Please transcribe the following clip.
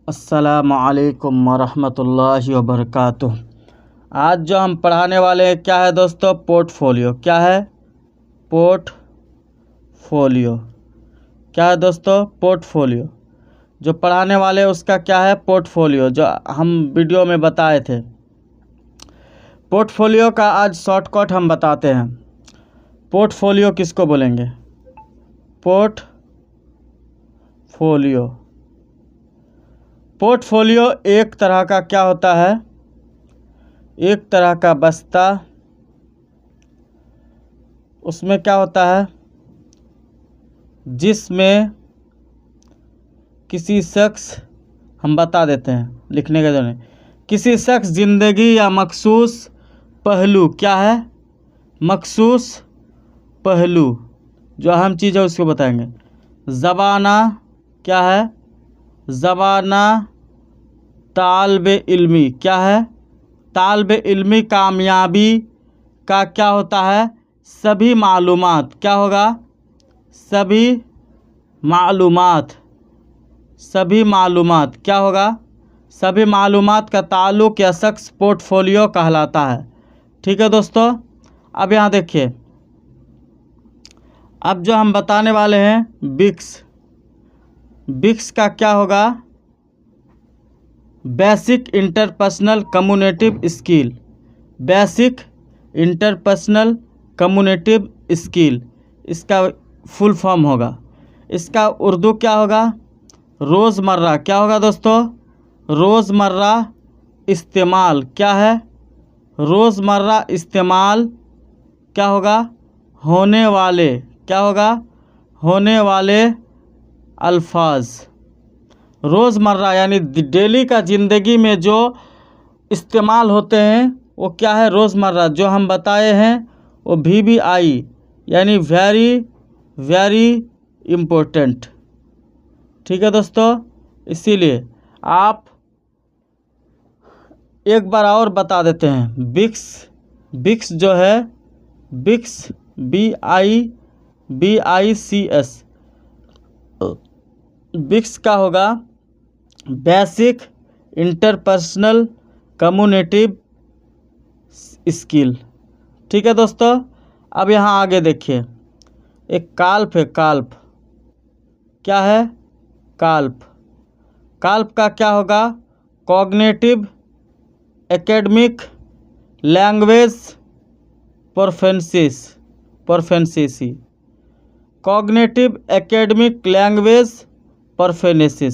अस्सलामुअलैकुम वरहमतुल्लाहि वबरकातुह। आज जो हम पढ़ाने वाले हैं क्या है दोस्तों, पोर्टफोलियो। क्या है? पोर्टफोलियो। क्या है दोस्तों? पोर्टफोलियो। जो पढ़ाने वाले हैं उसका क्या है? पोर्टफोलियो, जो हम वीडियो में बताए थे। पोर्टफोलियो का आज शॉर्टकट हम बताते हैं। पोर्टफोलियो किसको बोलेंगे? पोर्टफोलियो। पोर्टफोलियो एक तरह का क्या होता है? एक तरह का बस्ता। उसमें क्या होता है? जिसमें किसी शख्स, हम बता देते हैं लिखने के दौरान, किसी शख्स ज़िंदगी या मखसूस पहलू, क्या है? मखसूस पहलू, जो अहम चीज़ है उसको बताएंगे। ज़बाना, क्या है? ज़बाना तालिबे इल्मी, क्या है? तालिबे इल्मी कामयाबी का क्या होता है? सभी मालूमात, क्या होगा? सभी मालूमात। सभी मालूमात क्या होगा? सभी मालूमात का ताल्लुक़ या शख्स पोर्टफोलियो कहलाता है। ठीक है दोस्तों, अब यहाँ देखिए, अब जो हम बताने वाले हैं बिक्स। बिक्स का क्या होगा? Basic interpersonal communicative skill. Basic interpersonal communicative skill, इसका फुल फॉर्म होगा। इसका उर्दू क्या होगा? रोज़मर्रा। क्या होगा दोस्तों? रोज़मर्रा इस्तेमाल। क्या है? रोज़मर्रा इस्तेमाल क्या होगा? होने वाले, क्या होगा? होने वाले अल्फाज। रोज़मर्रा यानी डेली का ज़िंदगी में जो इस्तेमाल होते हैं वो क्या है? रोज़मर्रा। जो हम बताए हैं वो VVI यानी वेरी वेरी इम्पोर्टेंट। ठीक है दोस्तों, इसीलिए आप एक बार और बता देते हैं। बिक्स, बिक्स जो है, बिक्स BICS, बिक्स का होगा बेसिक इंटरपर्सनल कम्युनिकेटिव स्किल। ठीक है दोस्तों, अब यहाँ आगे देखिए, एक काल्प है। काल्प क्या है? काल्प। काल्प का क्या होगा? Cognitive academic language proficiency. Cognitive academic language proficiency.